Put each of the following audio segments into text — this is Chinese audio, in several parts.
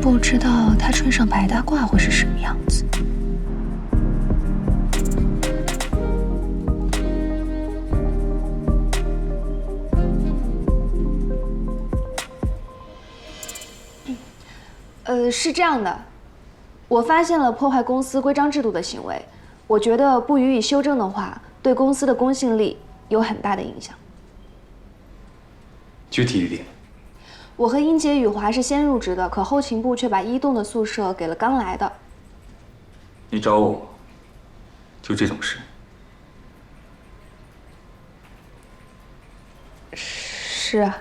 不知道他穿上白大褂会是什么样子。是这样的，我发现了破坏公司规章制度的行为，我觉得不予以修正的话，对公司的公信力有很大的影响。具体一点。我和英杰、雨华是先入职的，可后勤部却把1栋的宿舍给了刚来的。你找我，就这种事？是啊。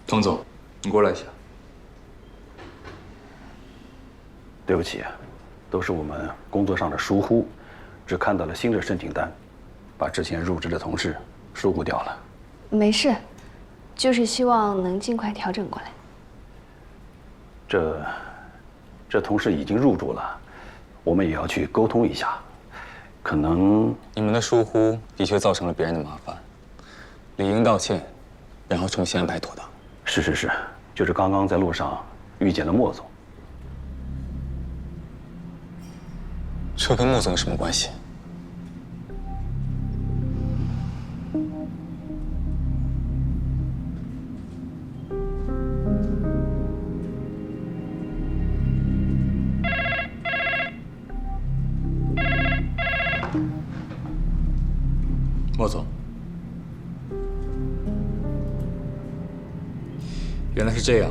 童总，你过来一下。对不起，都是我们工作上的疏忽，只看到了新的申请单，把之前入职的同事疏忽掉了。没事，就是希望能尽快调整过来。这同事已经入住了，我们也要去沟通一下。可能你们的疏忽的确造成了别人的麻烦，理应道歉，然后重新安排妥当。是，就是刚刚在路上遇见了莫总。这跟莫总有什么关系？莫总，原来是这样。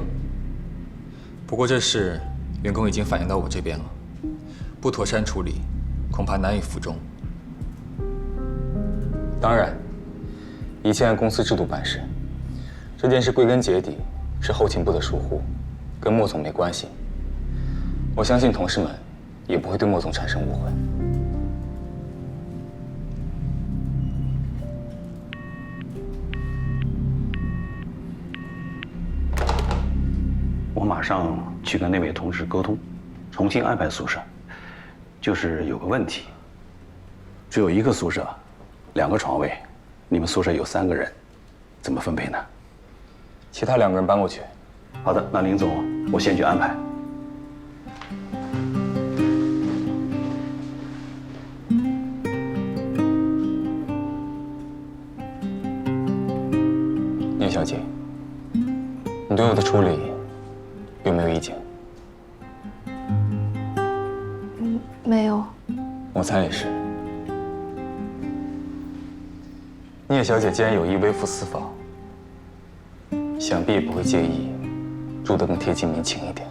不过这事员工已经反映到我这边了，不妥善处理，恐怕难以服众。当然，一切按公司制度办事。这件事归根结底是后勤部的疏忽，跟莫总没关系。我相信同事们也不会对莫总产生误会。我马上去跟那位同事沟通，重新安排宿舍。就是有个问题，只有1个宿舍，2个床位，你们宿舍有3个人，怎么分配呢？其他2个人搬过去。好的，那林总，我先去安排。聂小姐，你对我的处理有没有意见？没有。我猜也是。聂小姐既然有意微服私访，想必也不会介意住得更贴近民情一点。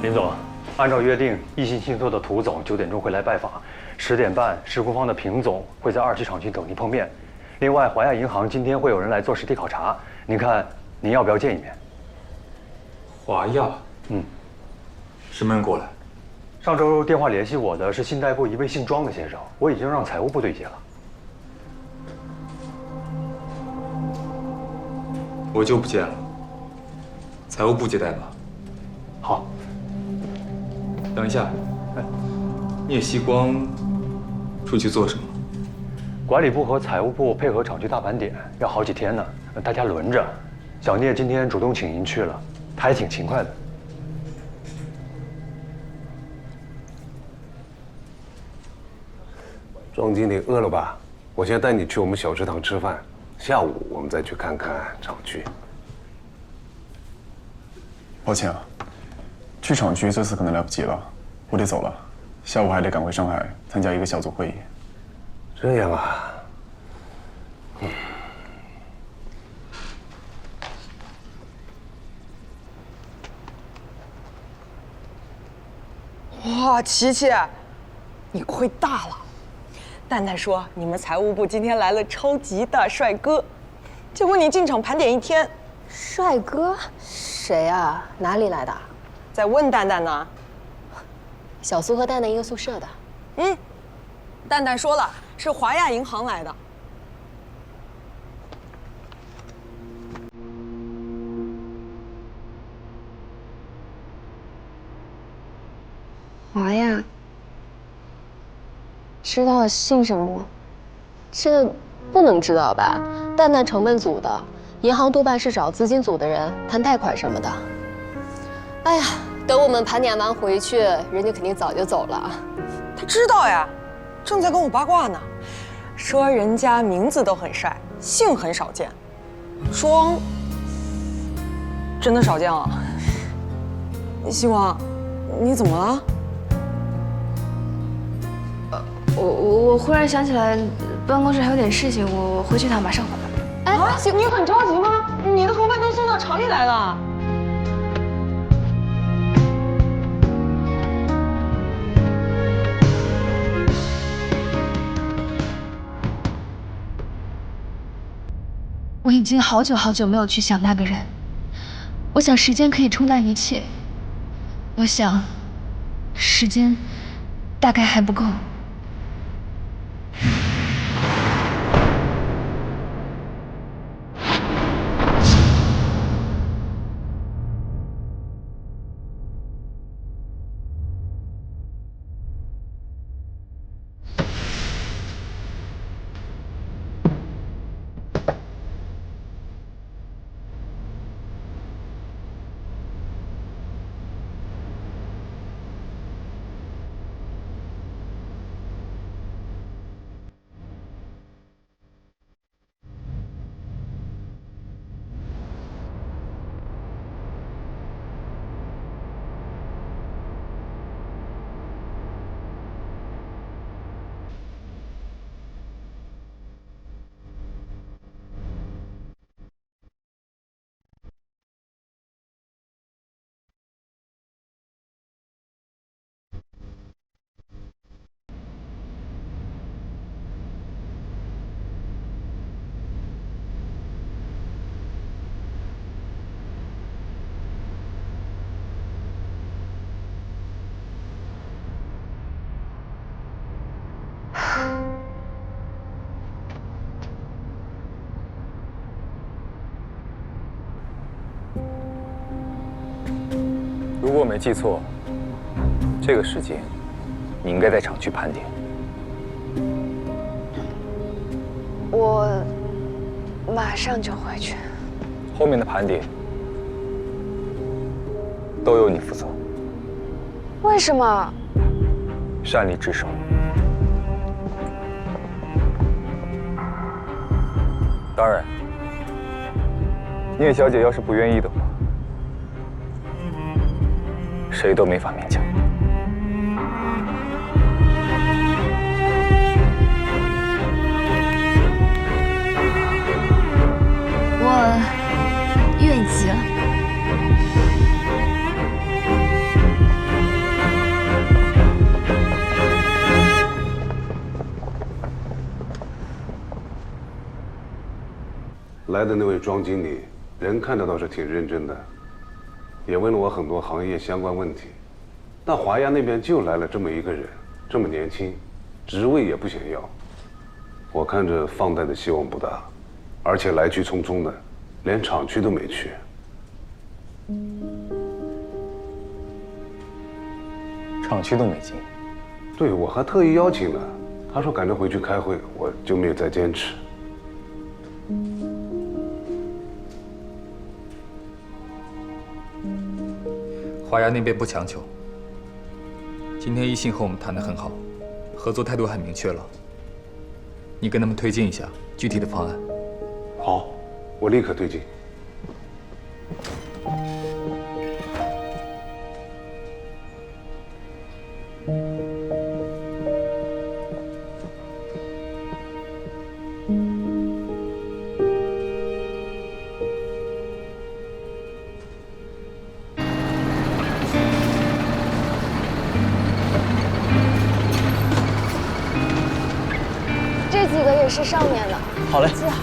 林总，按照约定，一信信托的涂总9点钟会来拜访，10点半，施工方的平总会在2期厂区等您碰面。另外，华亚银行今天会有人来做实地考察，您看您要不要见一面？华亚，什么人过来？上周电话联系我的是信贷部一位姓庄的先生，我已经让财务部对接了。我就不见了，财务部接待吧。好。等一下，聂曦光出去做什么？管理部和财务部配合厂区大盘点，要好几天呢，大家轮着。小聂今天主动请您去了，他还挺勤快的。庄经理饿了吧？我先带你去我们小食堂吃饭，下午我们再去看看厂区。抱歉啊，去厂区这次可能来不及了，我得走了，下午还得赶回上海参加一个小组会议。这样啊，哇，琪琪，你亏大了！蛋蛋说你们财务部今天来了超级大帅哥，结果你进厂盘点1天，帅哥？谁啊？哪里来的？在问蛋蛋呢。小苏和蛋蛋一个宿舍的。蛋蛋说了，是华亚银行来的。华亚，知道姓什么吗？这不能知道吧？蛋蛋成本组的，银行多半是找资金组的人谈贷款什么的。哎呀，等我们盘点完回去，人家肯定早就走了。他知道呀，正在跟我八卦呢，说人家名字都很帅，姓很少见，说真的少见了。希望，你怎么了？我忽然想起来，办公室还有点事情，我回去一趟，马上回来。哎，你很着急吗？你的盒饭都送到厂里来了。我已经好久没有去想那个人。我想时间可以冲淡一切。我想，时间大概还不够。如果我没记错，这个时间你应该在厂区盘点。我马上就回去。后面的盘点都由你负责。为什么？擅离职守。当然，聂小姐要是不愿意的话，谁都没法勉强。我愿意极了。来的那位庄经理，人看着倒是挺认真的，也问了我很多行业相关问题。但华亚那边就来了这么一个人，这么年轻，职位也不想要，我看着放贷的希望不大，而且来去匆匆的，连厂区都没去。厂区都没进。对，我还特意邀请了，他说赶着回去开会，我就没有再坚持。华亚那边不强求。今天一信和我们谈得很好，合作态度很明确了。你跟他们推进一下具体的方案。好，我立刻推进。这几个也是上面的。好嘞。记好。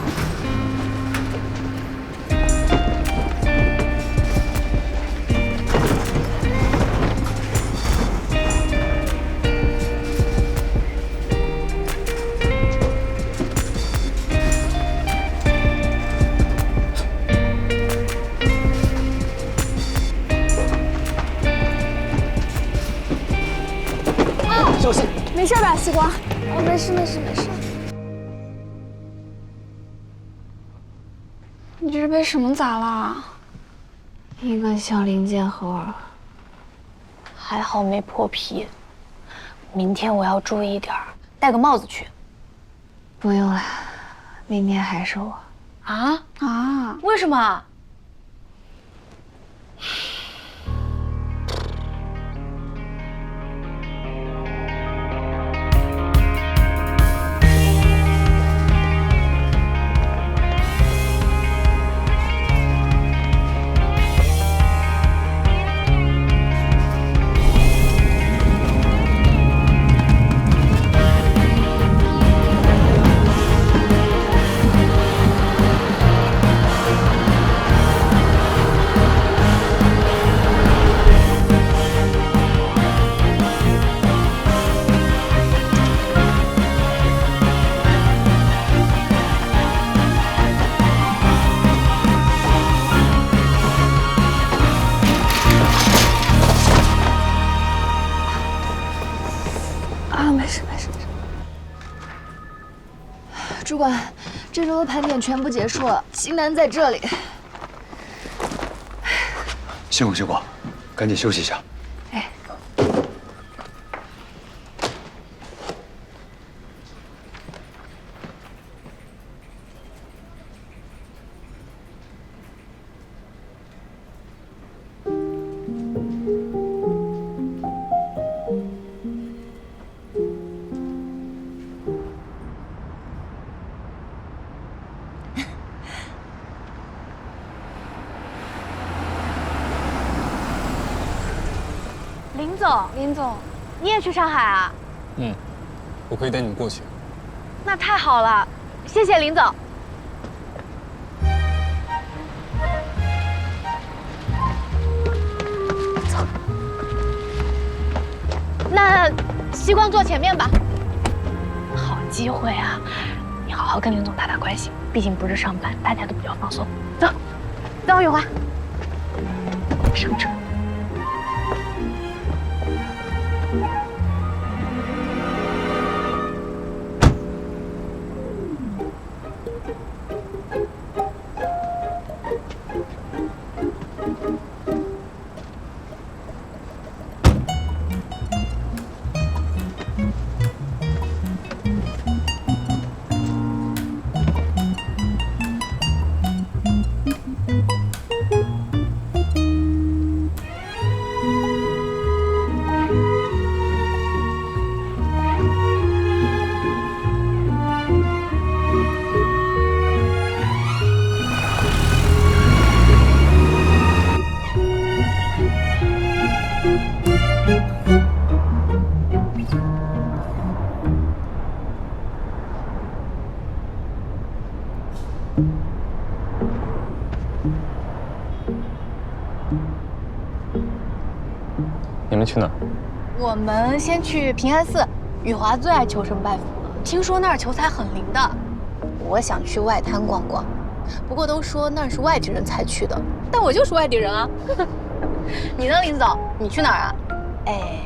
小心！没事吧，西瓜？哦，没事没事没事。你这是被什么砸了？一个小零件盒。还好没破皮。明天我要注意点儿，戴个帽子去。不用了，明天还是我。啊？为什么？主管，这周的盘点全部结束了，新单在这里。辛苦辛苦，赶紧休息一下。哎，林总，你也去上海啊？我可以带你们过去。那太好了，谢谢林总。走，那西光坐前面吧。好机会啊，你好好跟林总打打关系，毕竟不是上班，大家都比较放松。走，走，雨华，上车。你们去哪儿？我们先去平安寺，雨华最爱求神拜佛了，听说那儿求财很灵的。我想去外滩逛逛，不过都说那是外地人才去的，但我就是外地人啊。你呢，林总？你去哪儿啊？哎，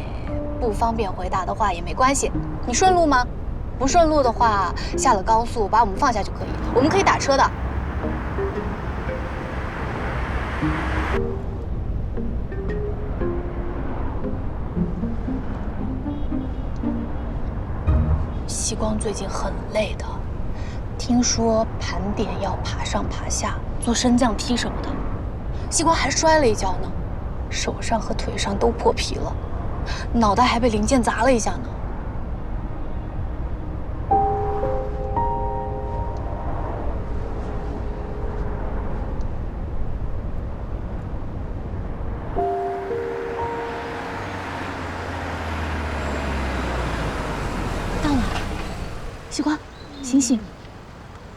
不方便回答的话也没关系。你顺路吗？不顺路的话，下了高速把我们放下就可以，我们可以打车的。西光最近很累的，听说盘点要爬上爬下，做升降梯什么的。西光还摔了一跤呢，手上和腿上都破皮了，脑袋还被零件砸了一下呢。西瓜，醒醒！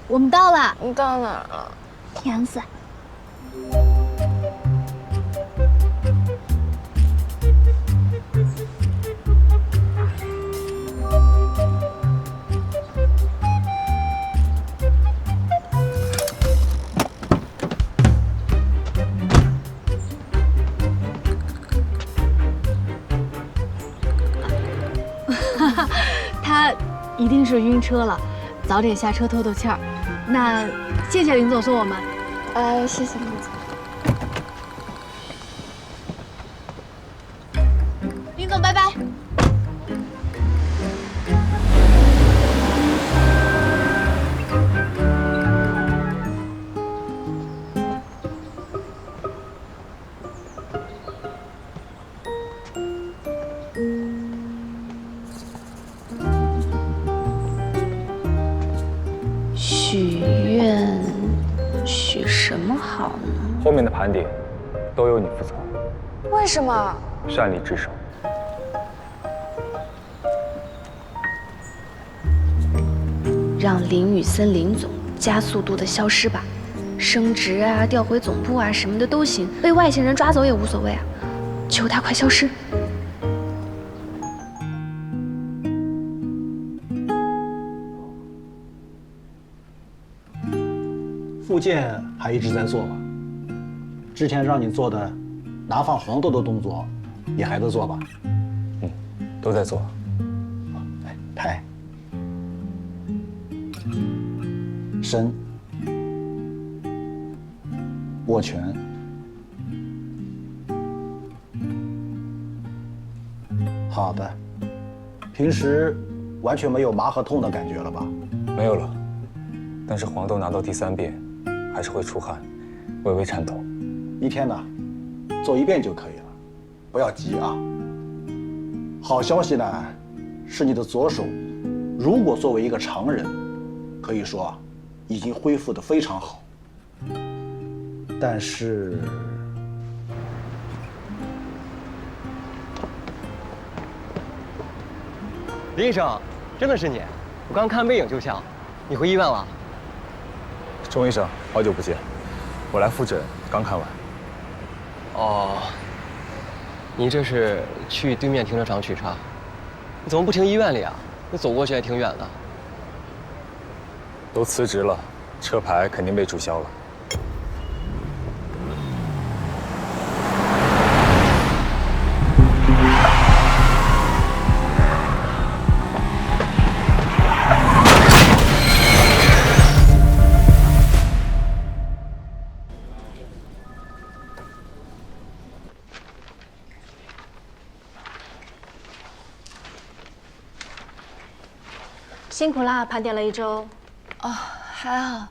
我们到了。你到哪儿了？平安寺。他一定是晕车了，早点下车透透气儿。那谢谢林总送我们。谢谢林总。林总，拜拜。许愿，许什么好呢？后面的盘点都由你负责，为什么？擅离职守。让林雨森林总加速度的消失吧，升职啊、调回总部啊什么的都行，被外星人抓走也无所谓啊，求他快消失。复健还一直在做吧？之前让你做的拿放黄豆的动作，也还在做吧？都在做。抬、伸、握拳，好的。平时完全没有麻和痛的感觉了吧？没有了，但是黄豆拿到第3遍，还是会出汗，微微颤抖。一天呢，做1遍就可以了，不要急啊。好消息呢，是你的左手，如果作为一个常人，可以说已经恢复得非常好。但是，林医生，真的是你？我刚看背影就像。你回医院了？钟医生，好久不见，我来复诊，刚看完。哦，你这是去对面停车场取车？你怎么不停医院里啊？你走过去还挺远的。都辞职了，车牌肯定被注销了。辛苦啦，盘点了1周。哦，还好。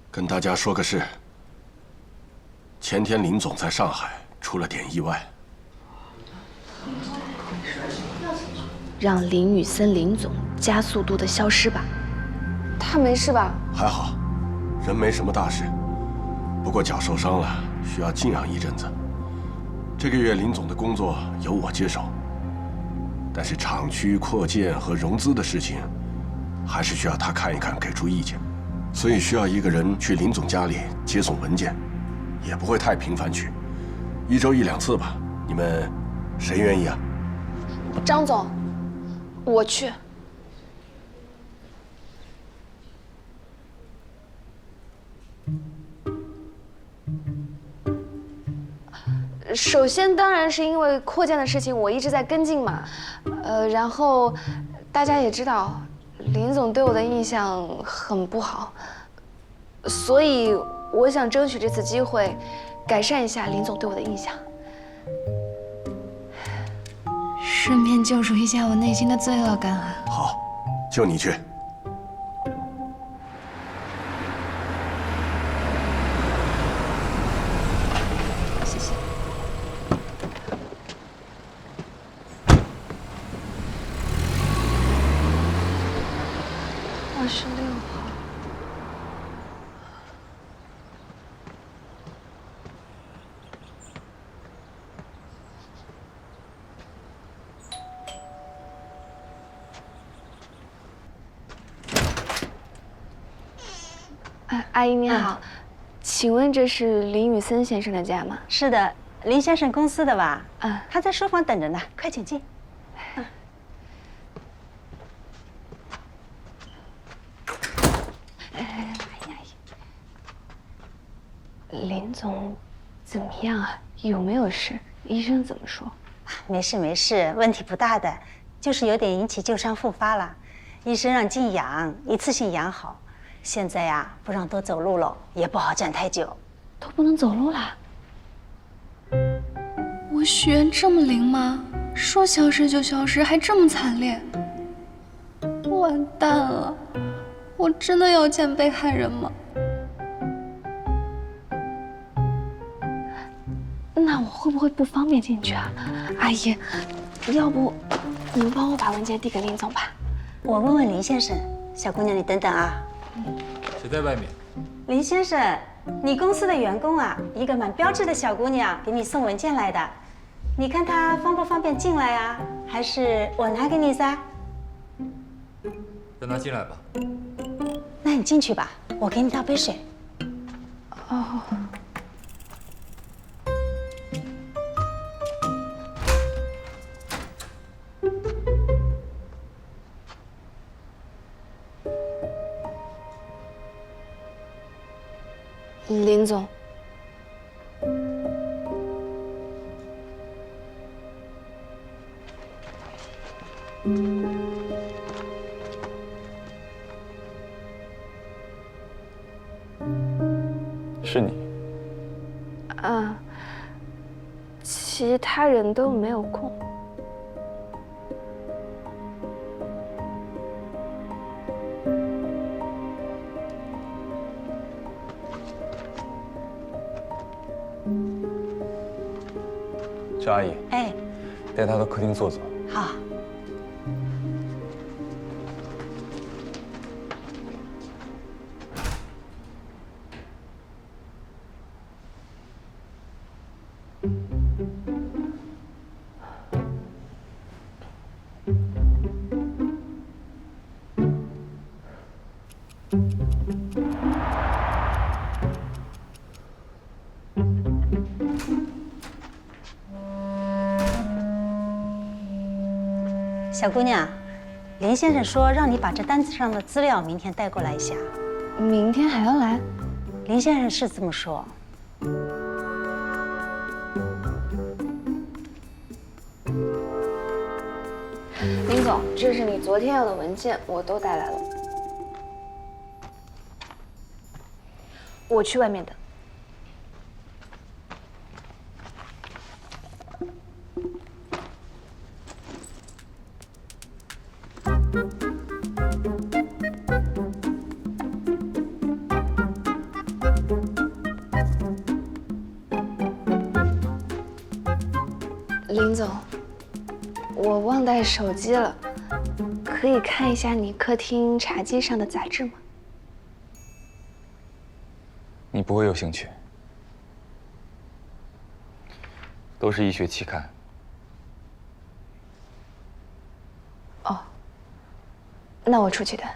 跟大家说个事，前天林总在上海出了点意外。让林雨森林总加速度的消失吧。他没事吧？还好，人没什么大事，不过脚受伤了，需要静养一阵子。这个月林总的工作由我接手，但是厂区扩建和融资的事情，还是需要他看一看，给出意见。所以需要一个人去林总家里接送文件，也不会太频繁去，1周1、2次吧。你们谁愿意啊？张总，我去。首先当然是因为扩建的事情，我一直在跟进嘛。然后大家也知道，林总对我的印象很不好，所以我想争取这次机会，改善一下林总对我的印象，顺便救赎一下我内心的罪恶感啊。好，就你去。谢谢。26号。阿姨你好，请问这是林雨森先生的家吗？是的，林先生公司的吧？嗯，他在书房等着呢，快请进。林总怎么样啊？有没有事？医生怎么说？没事没事，问题不大的，就是有点引起旧伤复发了。医生让静养，一次性养好。现在呀，不让多走路了，也不好站太久。都不能走路啦？我许愿这么灵吗？说消失就消失，还这么惨烈？完蛋了！我真的要见被害人吗？那我会不会不方便进去啊？阿姨，要不你们帮我把文件递给林总吧？我问问林先生。小姑娘，你等等啊。谁在外面？林先生，你公司的员工啊，一个蛮标致的小姑娘给你送文件来的，你看她方不方便进来啊？还是我拿给你噻？让她进来吧。那你进去吧，我给你倒杯水。哦。林总，是你。其他人都没有空。赵阿姨，哎，带她到客厅坐坐。好。小姑娘，林先生说让你把这单子上的资料明天带过来一下。明天还要来？林先生是这么说。林总，这是你昨天要的文件，我都带来了。我去外面等。林总，我忘带手机了，可以看一下你客厅茶几上的杂志吗？你不会有兴趣，都是医学期刊。哦，那我出去等。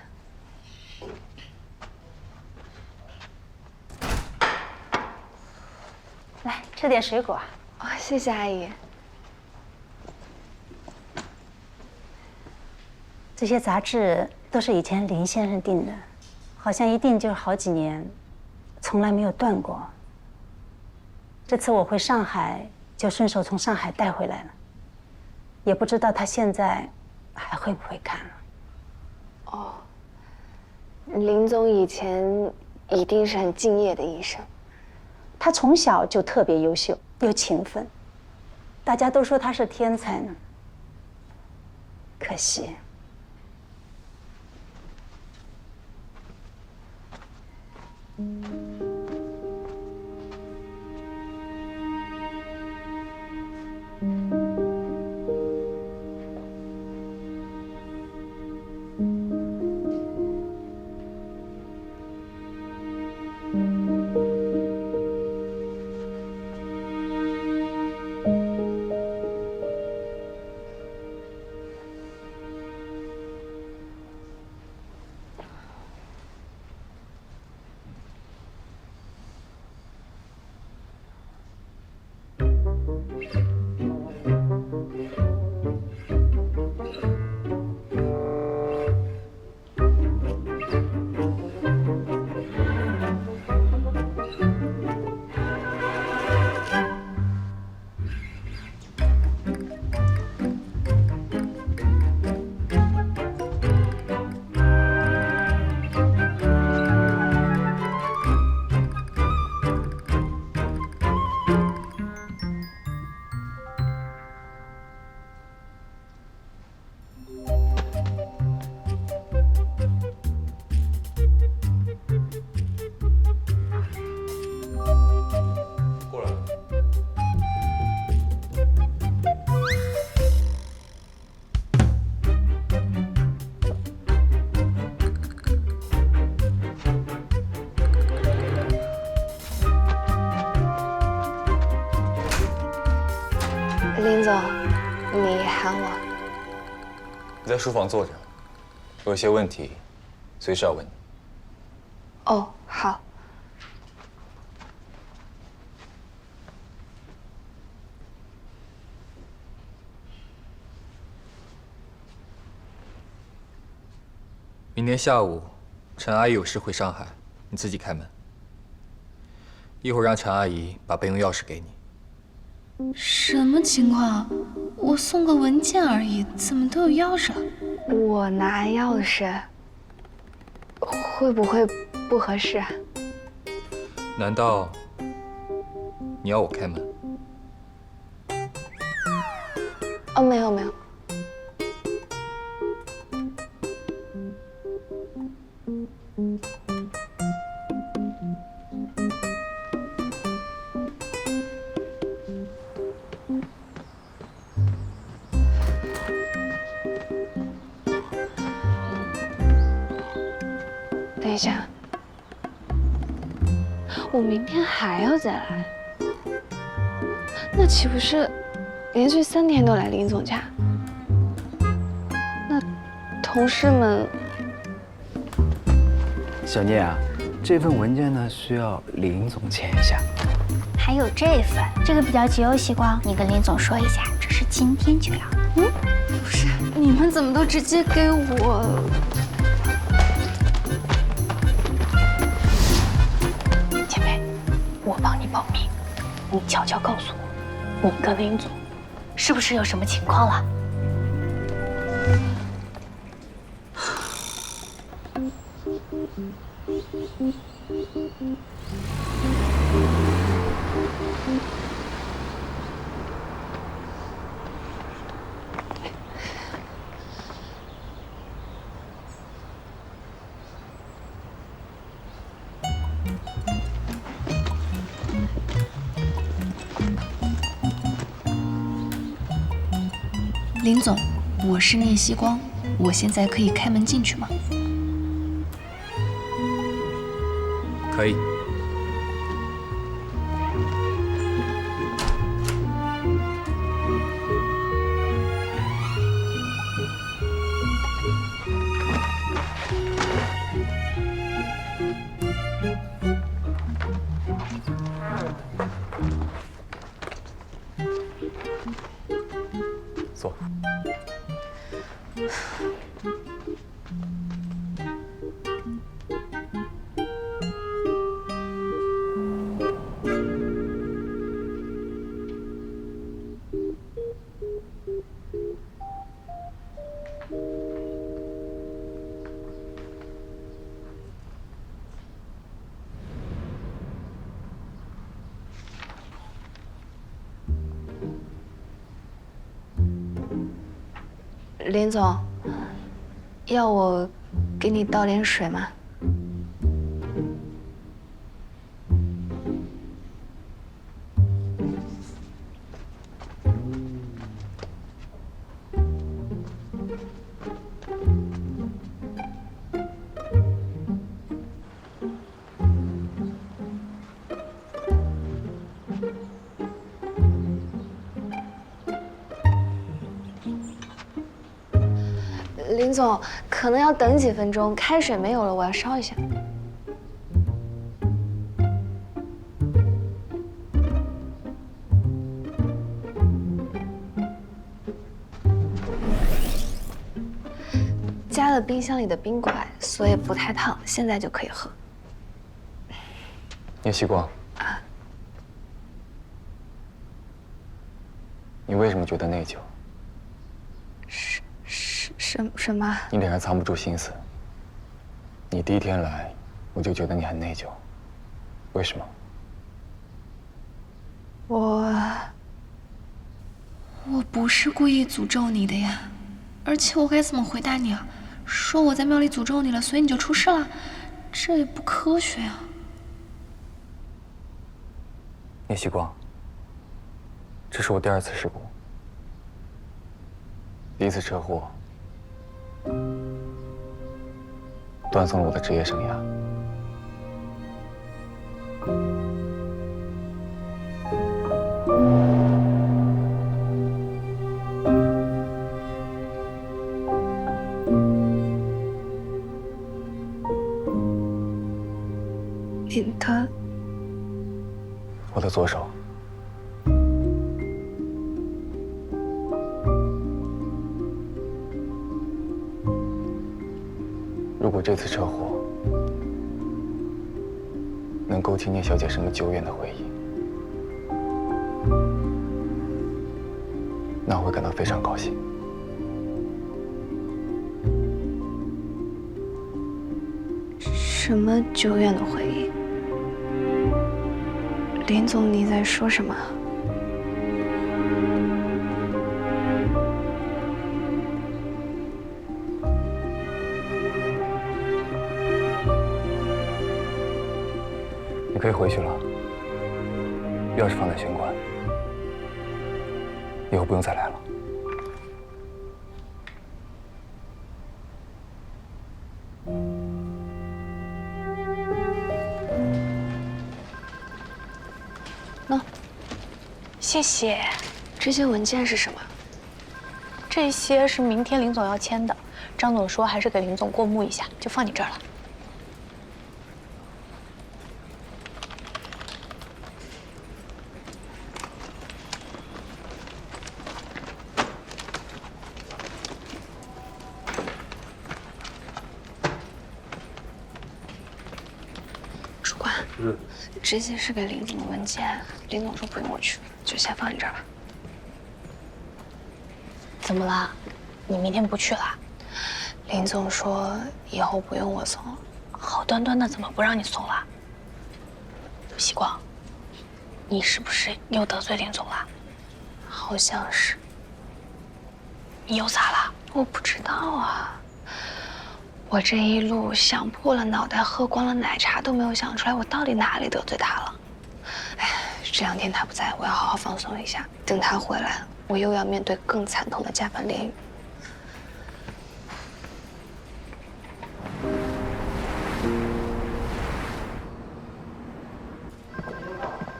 来，吃点水果。哦，谢谢阿姨。这些杂志都是以前林先生订的，好像一订就是好几年，从来没有断过。这次我回上海，就顺手从上海带回来了，也不知道他现在还会不会看了。哦，林总以前一定是很敬业的医生，他从小就特别优秀又勤奋，大家都说他是天才呢。可惜。你在书房坐着，我有些问题，随时要问你。哦，好。明天下午，陈阿姨有事回上海，你自己开门。一会儿让陈阿姨把备用钥匙给你。什么情况？我送个文件而已，怎么都有钥匙了？我拿钥匙，会不会不合适啊？难道你要我开门？哦，没有没有。等一下，我明天还要再来，那岂不是连续3天都来林总家？那同事们，小聂啊，这份文件呢需要林总签一下。还有这份，这个比较急哦，西光，你跟林总说一下，这是今天就要。不是，你们怎么都直接给我？前辈，我帮你保密，你悄悄告诉我，你跟林总是不是有什么情况了？林总，我是聂希光，我现在可以开门进去吗？可以。坐。林总，要我给你倒点水吗？林总，可能要等几分钟，开水没有了，我要烧一下。加了冰箱里的冰块，所以不太烫，现在就可以喝。聂希光，你为什么觉得内疚？什么？你脸上藏不住心思。你第一天来，我就觉得你很内疚。为什么？我不是故意诅咒你的呀，而且我该怎么回答你啊？说我在庙里诅咒你了，所以你就出事了，这也不科学啊。聂希光，这是我第2次事故。第1次车祸断送了我的职业生涯。你的？我的左手。如果这次车祸能勾起聂小姐什么久远的回忆，那我会感到非常高兴。什么久远的回忆？林总，你在说什么？你可以回去了，钥匙放在玄关，以后不用再来了。谢谢。这些文件是什么？这些是明天林总要签的，张总说还是给林总过目一下，就放你这儿了。主管，这些是给林总的文件，林总说不用我去，就先放你这儿吧。怎么了？你明天不去了？林总说以后不用我送了。好端端的怎么不让你送了？希光，你是不是又得罪林总了？好像是。你又咋了？我不知道啊。我这一路想破了脑袋，喝光了奶茶都没有想出来我到底哪里得罪他了。哎，这2天他不在，我要好好放松一下。等他回来，我又要面对更惨痛的加班炼狱。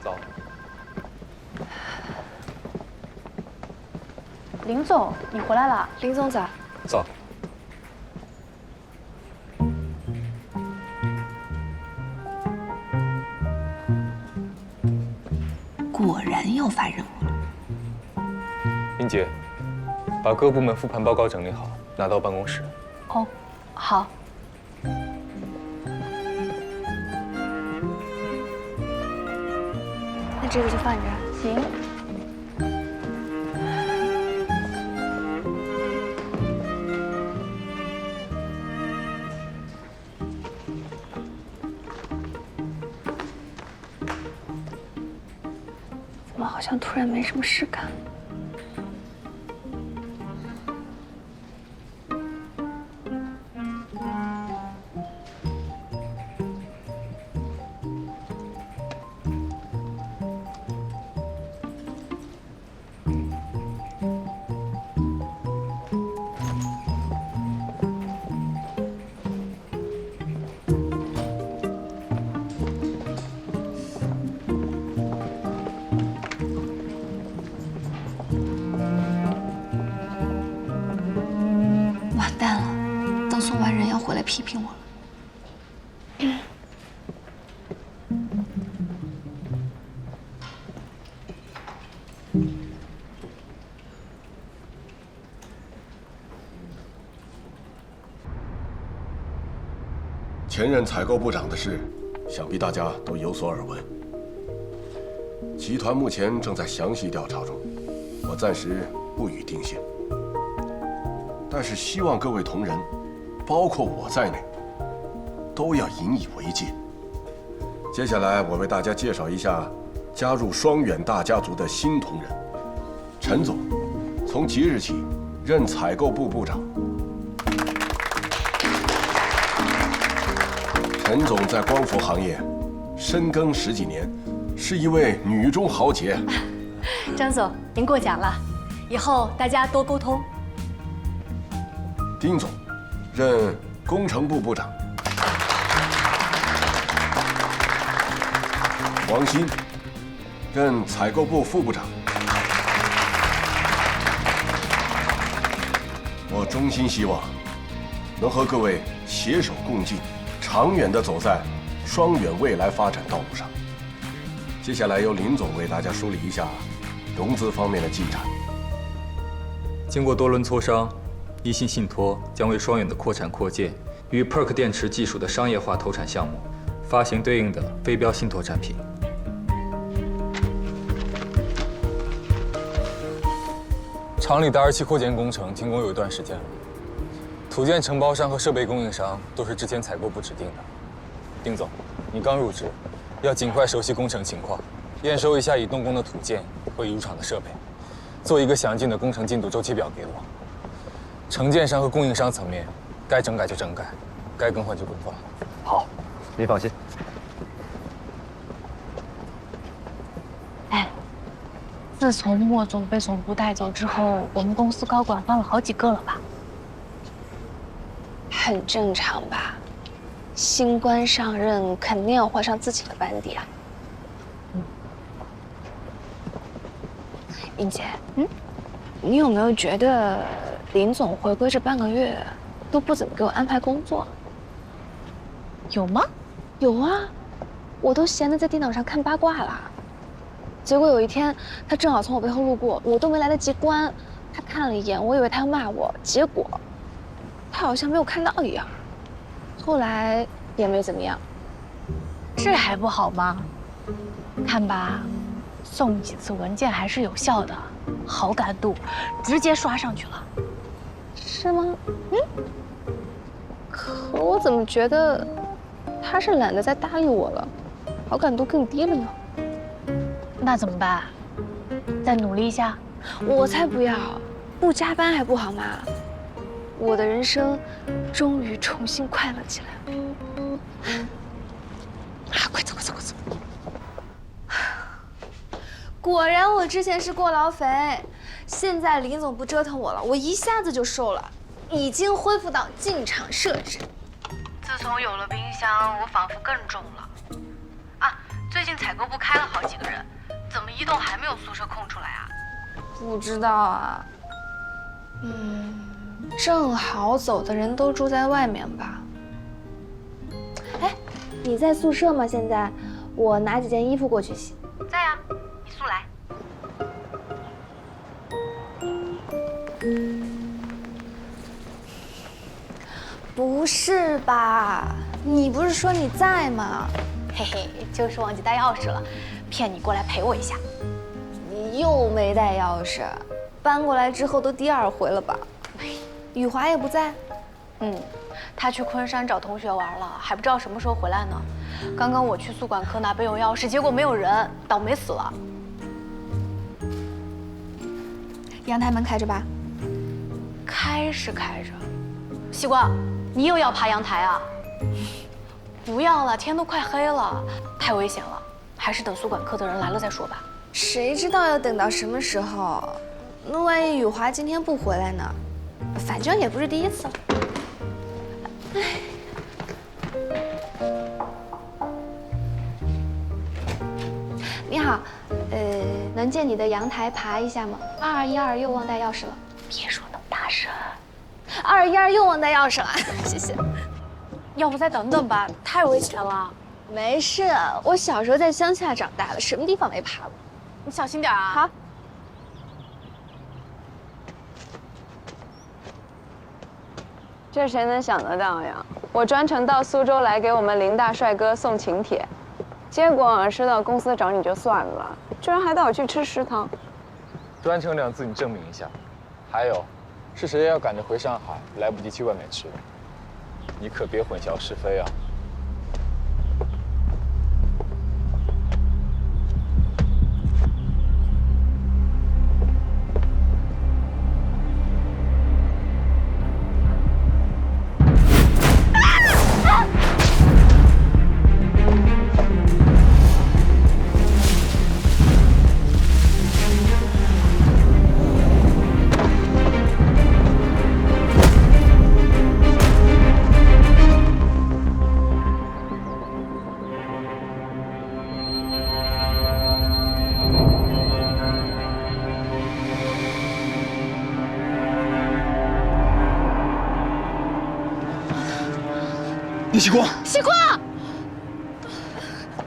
走。林总，你回来了。林总早。走。果然要发任务了。英杰，把各部门复盘报告整理好，拿到办公室。哦，好。那这个就放你这儿。行。怎么好像突然没什么事干？完蛋了，等送完人要回来批评我了。前任采购部长的事，想必大家都有所耳闻。集团目前正在详细调查中，我暂时不予定性。但是希望各位同仁，包括我在内，都要引以为戒。接下来，我为大家介绍一下加入双远大家族的新同仁。陈总，从即日起任采购部部长。陈总在光伏行业深耕10几年，是一位女中豪杰。张总，您过奖了，以后大家多沟通。丁总任工程部部长，王鑫任采购部副部长。我衷心希望能和各位携手共进，长远地走在双远未来发展道路上。接下来由林总为大家梳理一下融资方面的进展。经过多轮磋商，一信信托将为双远的扩产扩建与 PERC 电池技术的商业化投产项目发行对应的非标信托产品。厂里的2期扩建工程停工有一段时间了，土建承包商和设备供应商都是之前采购部指定的。丁总，你刚入职，要尽快熟悉工程情况，验收一下已动工的土建和已入场的设备，做一个详尽的工程进度周期表给我。承建商和供应商层面，该整改就整改，该更换就更换。好，您放心。哎，自从莫总被总部带走之后，我们公司高管换了好几个了吧？很正常吧？新官上任肯定要换上自己的班底啊。英姐，你有没有觉得林总回归这半个月都不怎么给我安排工作？有吗？有啊，我都闲得在电脑上看八卦了。结果有一天，他正好从我背后路过，我都没来得及关，他看了一眼，我以为他要骂我，结果他好像没有看到一样。后来也没怎么样。这还不好吗？看吧，送几次文件还是有效的，好感度直接刷上去了。是吗？可我怎么觉得他是懒得再搭理我了，好感度更低了呢？那怎么办？再努力一下？我才不要，不加班还不好吗？我的人生终于重新快乐起来了。快走快走快走！果然我之前是过劳肥，现在林总不折腾我了，我一下子就瘦了，已经恢复到进厂设置。自从有了冰箱，我仿佛更重了。啊，最近采购部开了好几个人，怎么一栋还没有宿舍空出来啊？不知道啊。正好走的人都住在外面吧。哎，你在宿舍吗？现在我拿几件衣服过去洗。在呀，你速来。不是吧？你不是说你在吗？嘿嘿，就是忘记带钥匙了，骗你过来陪我一下。你又没带钥匙，搬过来之后都第2回了吧？雨华也不在。他去昆山找同学玩了，还不知道什么时候回来呢。刚刚我去宿管科拿备用钥匙，结果没有人，倒霉死了。阳台门开着吧？开是开着。西瓜，你又要爬阳台啊？不要了，天都快黑了，太危险了，还是等宿管科的人来了再说吧。谁知道要等到什么时候？那万一雨华今天不回来呢？反正也不是第一次了。你好，能借你的阳台爬一下吗？2212又忘带钥匙了。别说那么大声。212又忘带钥匙了，谢谢。要不再等等吧，太危险了。没事，我小时候在乡下长大的，什么地方没爬过。你小心点啊。好。这谁能想得到呀？我专程到苏州来给我们林大帅哥送请帖，结果收到公司找你就算了，居然还带我去吃食堂。专程2次你证明一下。还有，是谁要赶着回上海，来不及去外面吃？你可别混淆是非啊！叶希光，希光，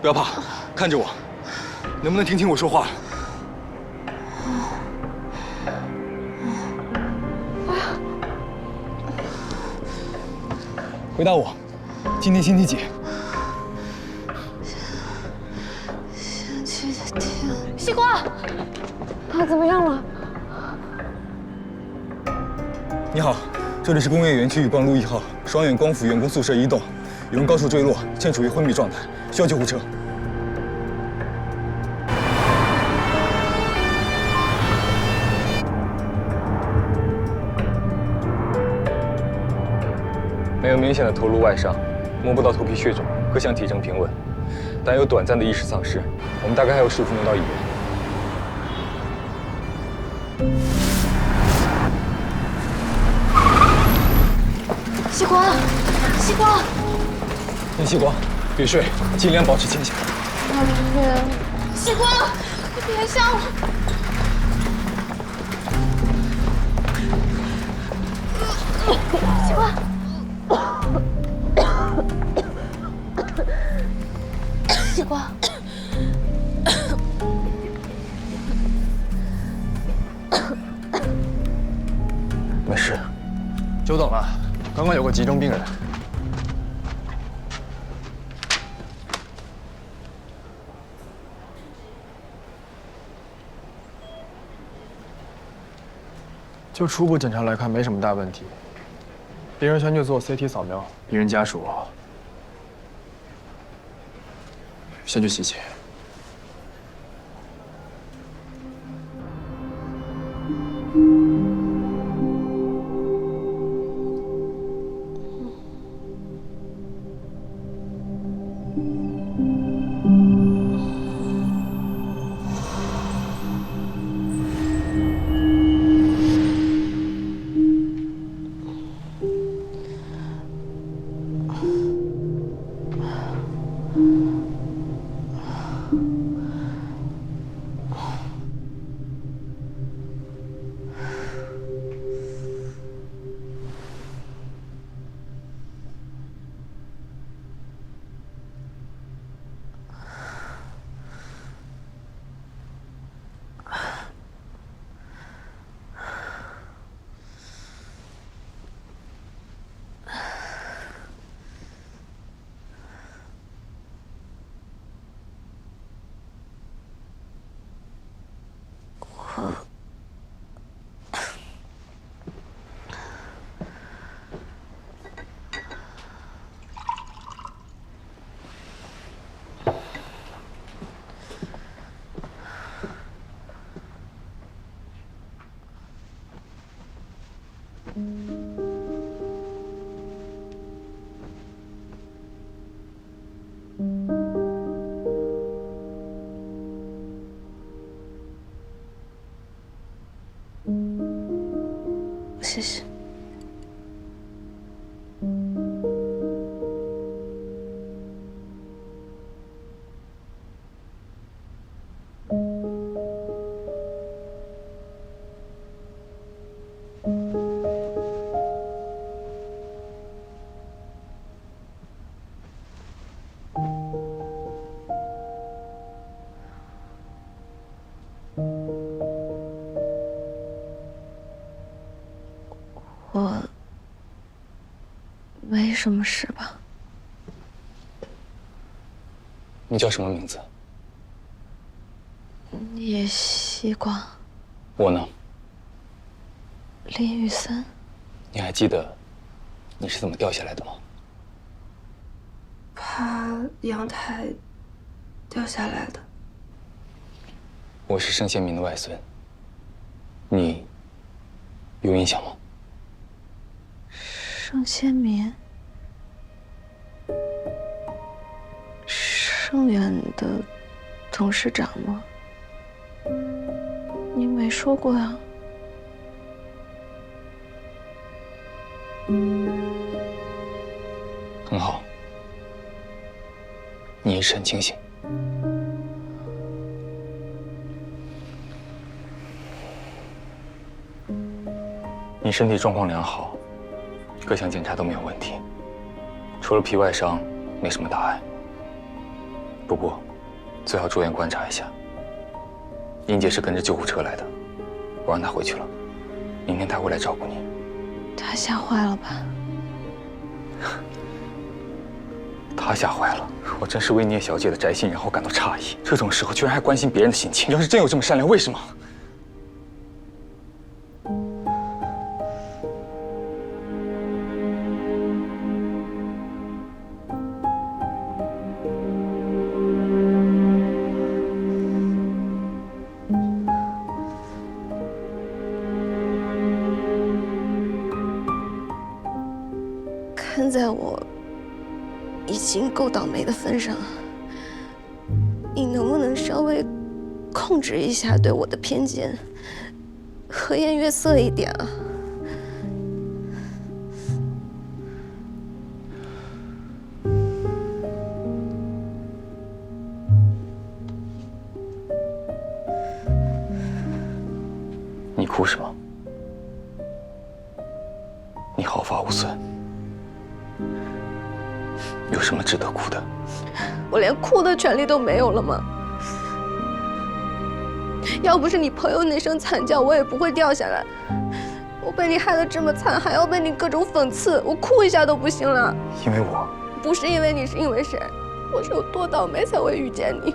不要怕，看着我，能不能听听我说话？回答我，今天星期几？星期天。西瓜，他怎么样了？你好，这里是工业园区宇光路1号双远光伏员工宿舍1栋，有人高处坠落，现处于昏迷状态，需要救护车。没有明显的头颅外伤，摸不到头皮血肿，各项体征平稳，但有短暂的意识丧失。我们大概还有15分钟到医院。西瓜，西瓜，西瓜，别睡，尽量保持清醒。大天，西瓜，你别笑了。西瓜。西瓜，没事。久等了，刚刚有个急症病人。就初步检查来看，没什么大问题。病人先去做 CT 扫描，病人家属先去洗洗。谢谢。我没什么事吧？你叫什么名字？野西瓜。我呢？林雨森。你还记得你是怎么掉下来的吗？爬阳台掉下来的。我是盛先民的外孙，你有印象吗？盛先民，盛远的董事长吗？你没说过呀。很好，你意识很清醒。你身体状况良好，各项检查都没有问题，除了皮外伤，没什么大碍。不过，最好住院观察一下。英姐是跟着救护车来的，我让她回去了，明天她会来照顾你。他吓坏了吧？她吓坏了，我真是为聂小姐的宅心仁厚感到诧异。这种时候居然还关心别人的心情，要是真有这么善良，为什么？看在我已经够倒霉的份上，你能不能稍微控制一下对我的偏见，和颜悦色一点啊？你哭什么？你毫发无损，有什么值得哭的？我连哭的权利都没有了吗？要不是你朋友那声惨叫，我也不会掉下来。我被你害得这么惨，还要被你各种讽刺，我哭一下都不行了。因为我不是因为你，是因为谁？我是有多倒霉才会遇见你？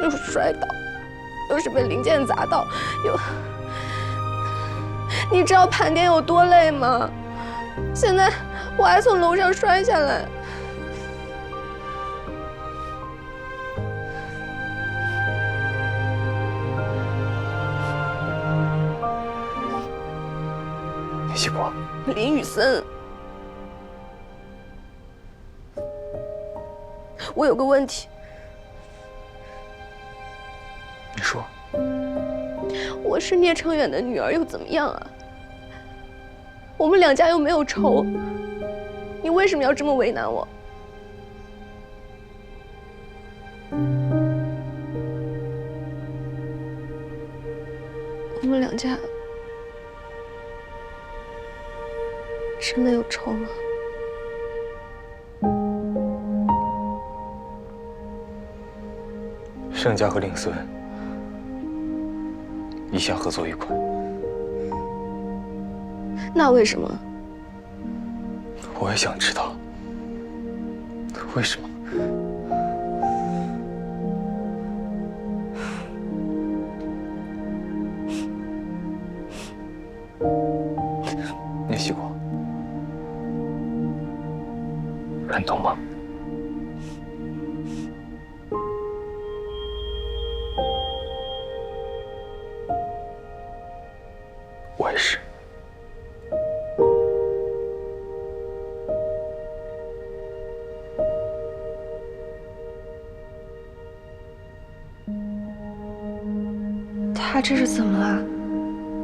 又是摔倒，又是被零件砸到，又……你知道盘点有多累吗？现在我还从楼上摔下来。聂希国，林雨森，我有个问题。你说。我是聂成远的女儿又怎么样啊？我们两家又没有仇，你为什么要这么为难我？我们两家真的有仇吗？盛家和令孙一向合作愉快。那为什么？我也想知道，为什么？聂希国，感动吗？我也是。他这是怎么了？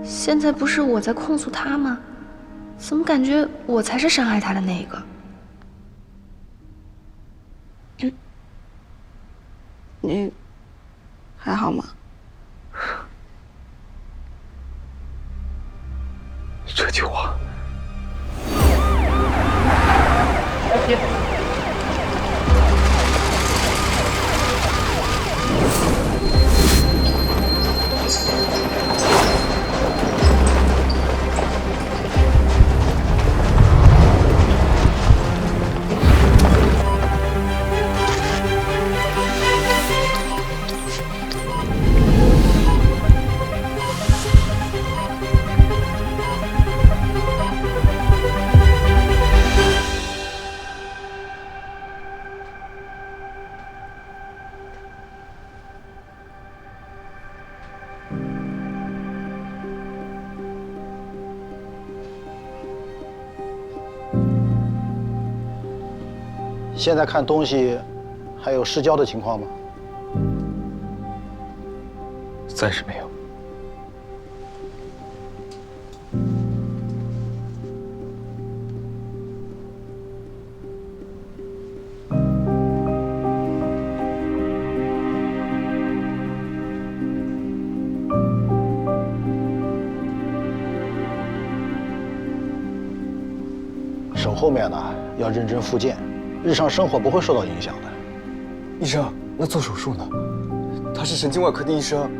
现在不是我在控诉他吗？怎么感觉我才是伤害他的那一个？你还好吗？这句话。现在看东西还有失焦的情况吗？暂时没有。手后面呢要认真复健，日常生活不会受到影响的。医生，那做手术呢？他是神经外科的医生。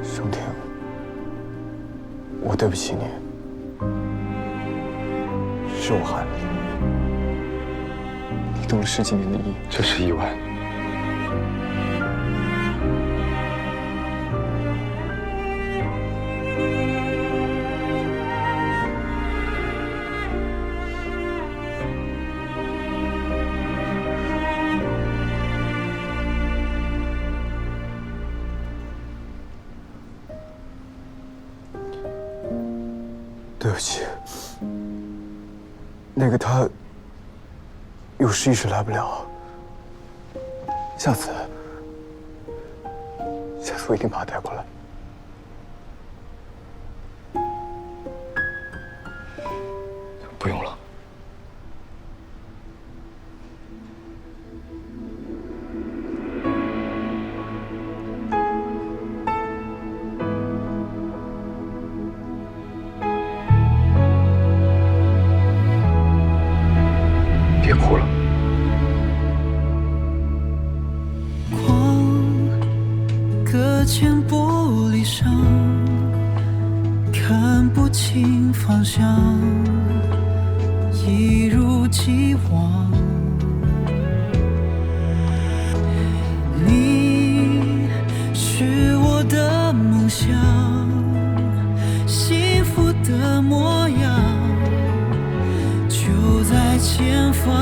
盛婷，我对不起你，是我害了你。你动了10几年的医，这是意外。对不起，那个他有事一时来不了，下次我一定把他带过来。不用了。别哭了。搁浅玻璃上，看不清方向，一如既往。你是我的梦想，幸福的模样就在前方。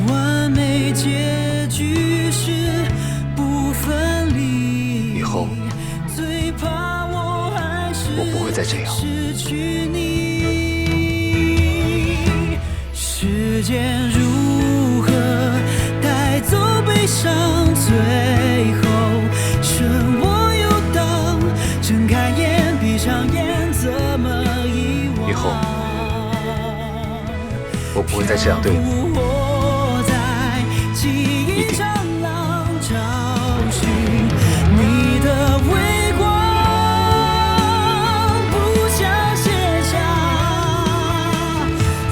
完美结局是不分离。以后最怕我还是我不会再这样。失去你，时间如何带走悲伤？最后剩我游荡，睁开眼闭上眼，怎么遗忘？以后我不会再这样对你。一定。找寻你的微光，不想写下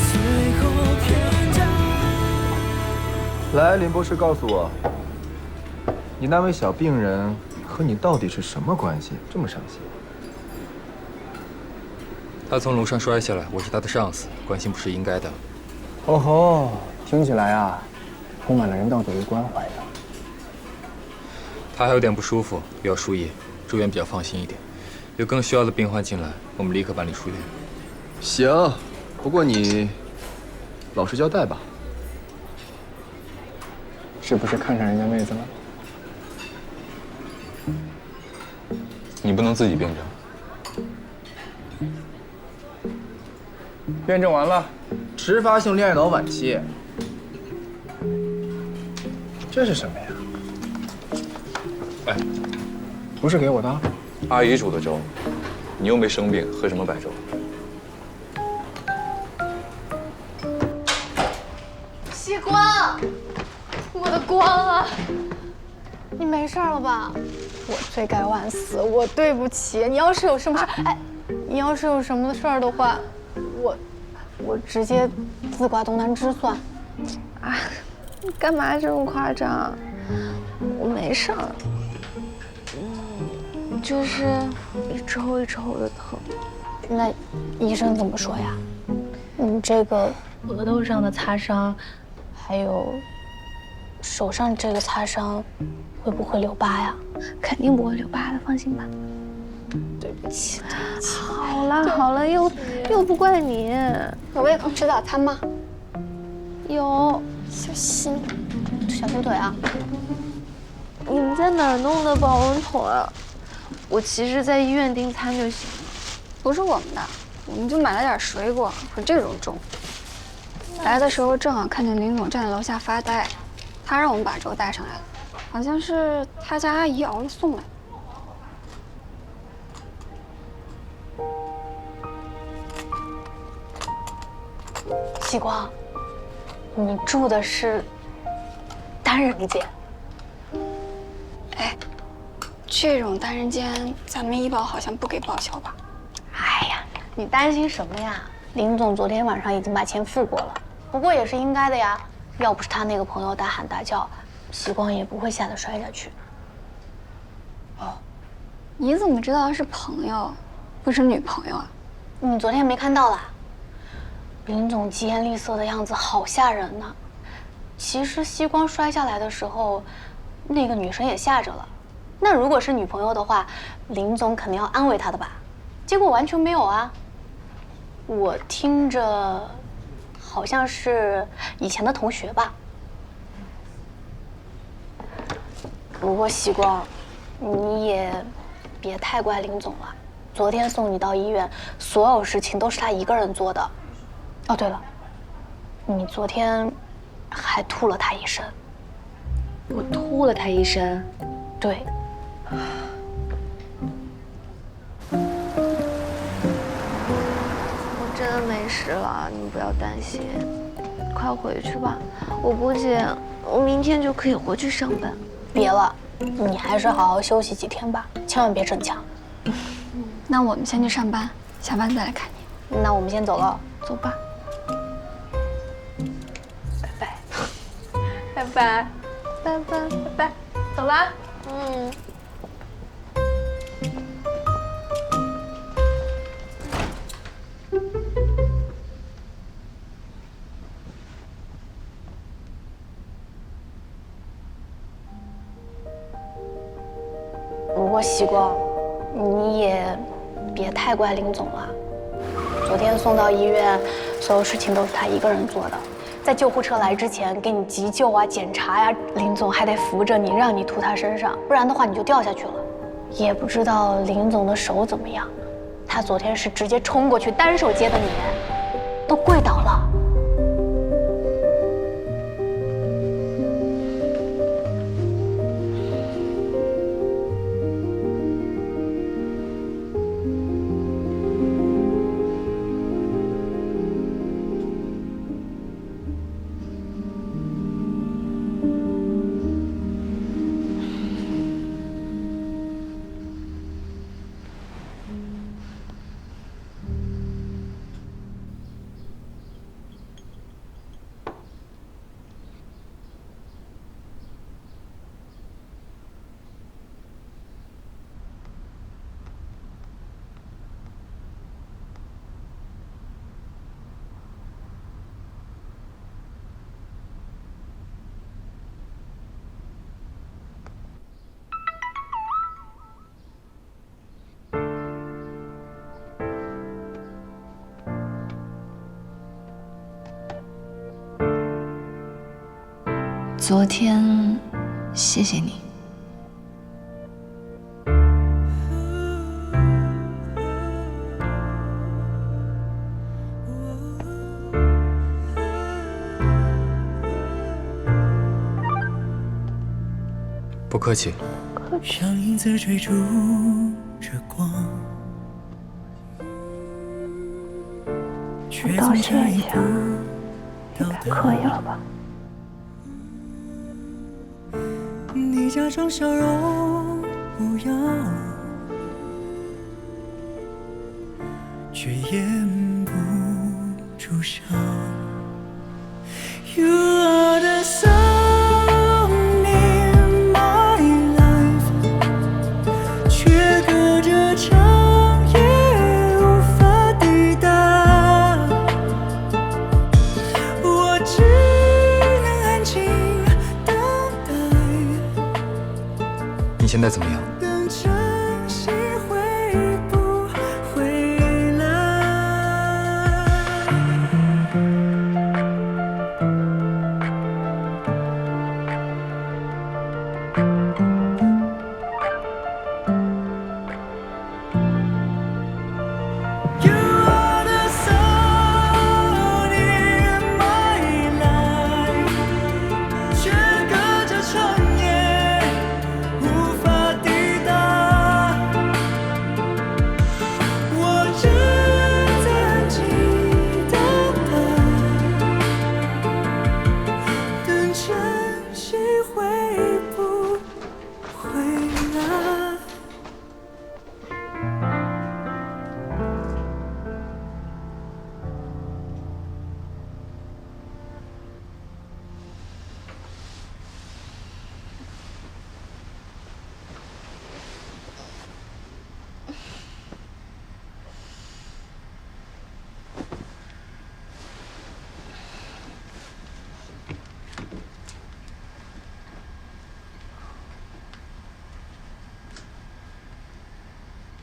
最后篇章。来，林博士，告诉我，你那位小病人和你到底是什么关系？这么伤心？他从楼上摔下来，我是他的上司，关心不是应该的。哦吼，听起来啊，充满了人道主义关怀的。他还有点不舒服，要输液，住院比较放心一点。有更需要的病患进来，我们立刻办理出院。行，不过你老实交代吧。是不是看上人家妹子了？你不能自己辩证。辩证完了，迟发性恋爱脑晚期。这是什么呀？哎，不是给我的。阿姨煮的粥，你又没生病，喝什么白粥？西瓜，我的光啊！你没事了吧？我罪该万死，我对不起你。要是有什么事，哎，你要是有什么事儿的话，我直接自挂东南枝算。啊，你干嘛这么夸张？我没事儿，就是一抽一抽的疼。那医生怎么说呀？你这个额头上的擦伤，还有手上这个擦伤，会不会留疤呀？肯定不会留疤的，放心吧。对不起，对不起。好了好了，又不怪你。有胃口吃早餐吗？有。小心腿啊！你们在哪儿弄的保温桶啊？我其实在医院订餐就行。不是我们的，我们就买了点水果和这种粥。来的时候正好看见林总站在楼下发呆，他让我们把粥带上来了，好像是他家阿姨熬了送来的。西光，你住的是单人间？哎，这种单人间咱们医保好像不给报销吧？哎呀，你担心什么呀？林总昨天晚上已经把钱付过了，不过也是应该的呀。要不是他那个朋友大喊大叫，西光也不会吓得摔下去。哦，你怎么知道是朋友，不是女朋友啊？你昨天没看到啦？林总疾言厉色的样子好吓人呢。其实西光摔下来的时候，那个女生也吓着了。那如果是女朋友的话，林总肯定要安慰她的吧？结果完全没有啊。我听着，好像是以前的同学吧。不过西光，你也别太怪林总了。昨天送你到医院，所有事情都是他一个人做的。哦，对了，你昨天还吐了他一身。我吐了他一身？对。我真的没事了，你不要担心。快回去吧，我估计我明天就可以回去上班。别了，你还是好好休息几天吧，千万别逞强。那我们先去上班，下班再来看你。那我们先走了，走吧。拜拜，拜拜，拜拜，拜拜，走啦。嗯。不过西光，你也别太怪林总了。昨天送到医院，所有事情都是他一个人做的。在救护车来之前，给你急救啊、检查呀，林总还得扶着你，让你吐他身上，不然的话你就掉下去了。也不知道林总的手怎么样，他昨天是直接冲过去单手接的你，都跪倒了。昨天，谢谢你。不客气。像影子追逐着光，我道歉一下，也太刻意了吧。你假装笑容不要，却掩不住伤。You are the sun in my life， 却隔着长夜无法抵达。我只能安静等待。你现在怎么样？等晨曦会不回来？却隔着长夜无法抵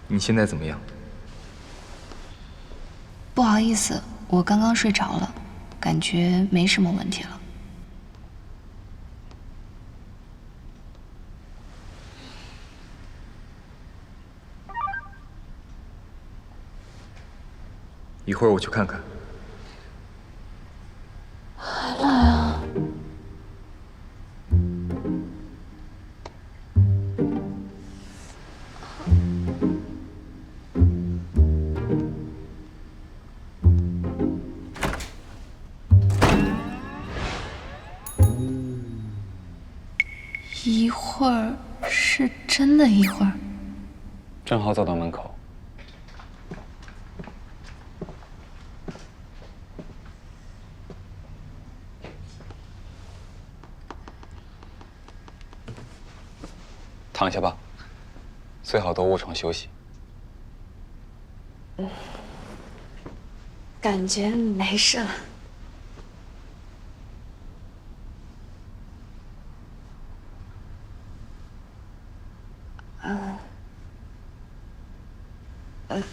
你现在怎么样？不好意思，我刚刚睡着了，感觉没什么问题了。一会儿我去看看。还来啊？一会儿是真的一会儿。正好走到门口。躺下吧，最好多卧床休息。感觉没事了。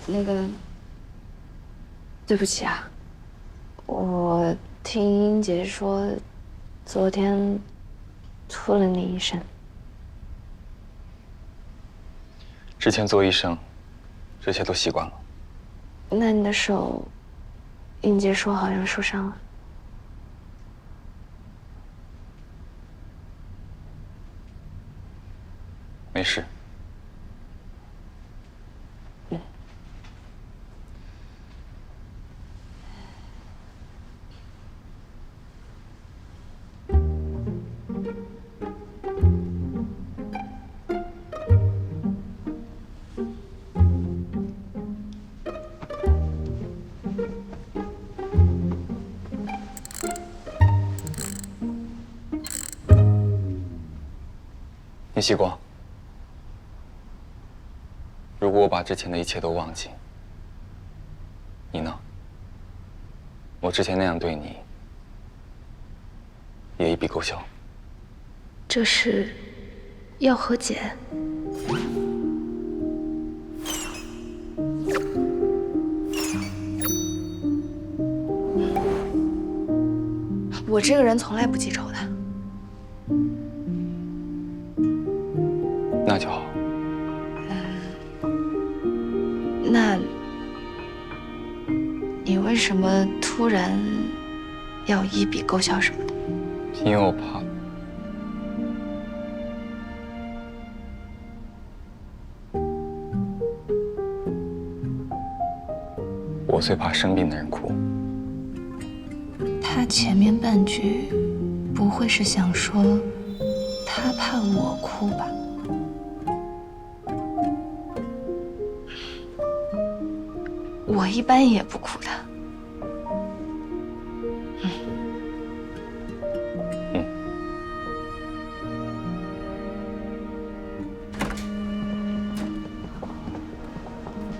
那个，对不起啊，我听英姐说，昨天拖了你一身。之前做医生，这些都习惯了。那你的手，英姐说好像受伤了。没事。聂希光，如果我把之前的一切都忘记，你呢？我之前那样对你，也一笔勾销。这是要和解？我这个人从来不记仇的。那就好。那你为什么突然要一笔勾销什么的？因为我怕。我最怕生病的人哭。他前面半句不会是想说他怕我哭吧？我一般也不哭的。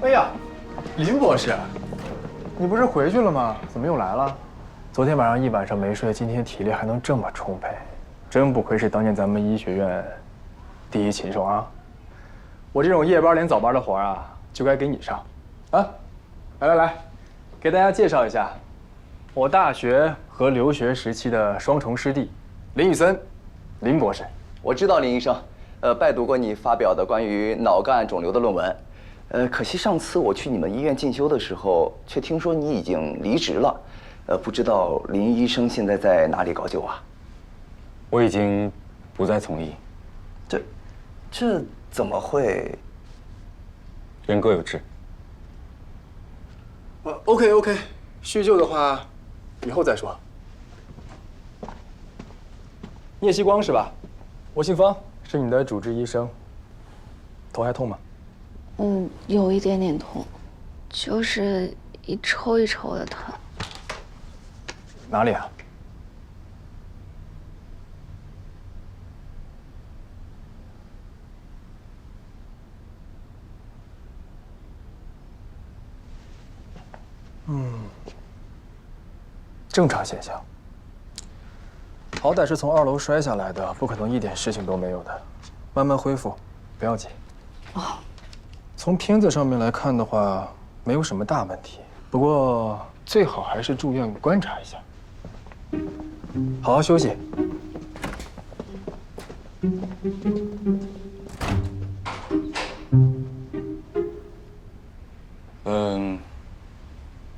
哎呀，林博士，你不是回去了吗？怎么又来了？昨天晚上一晚上没睡，今天体力还能这么充沛，真不愧是当年咱们医学院第一禽兽啊！我这种夜班连早班的活啊，就该给你上。啊，来，给大家介绍一下，我大学和留学时期的双重师弟，林宇森，林博士。我知道林医生，拜读过你发表的关于脑干肿瘤的论文。可惜上次我去你们医院进修的时候，却听说你已经离职了。不知道林医生现在在哪里高就啊？我已经不再从医。这怎么会？人各有志。OK， 叙旧的话，以后再说。聂希光是吧？我姓方，是你的主治医生。头还痛吗？有一点点痛，就是一抽一抽的疼。哪里啊？正常现象。好歹是从2楼摔下来的，不可能一点事情都没有的。慢慢恢复，不要紧。从片子上面来看的话，没有什么大问题。不过最好还是住院观察一下，好好休息。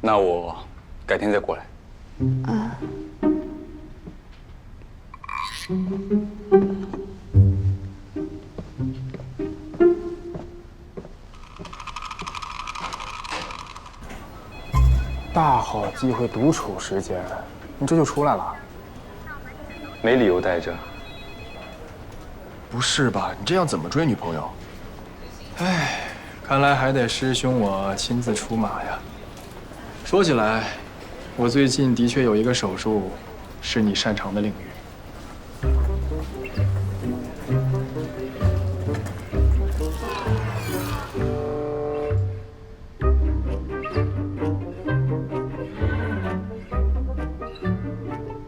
那我改天再过来。大好机会，独处时间，你这就出来了？没理由待着。不是吧？你这样怎么追女朋友？哎，看来还得师兄我亲自出马呀。说起来，我最近的确有一个手术，是你擅长的领域。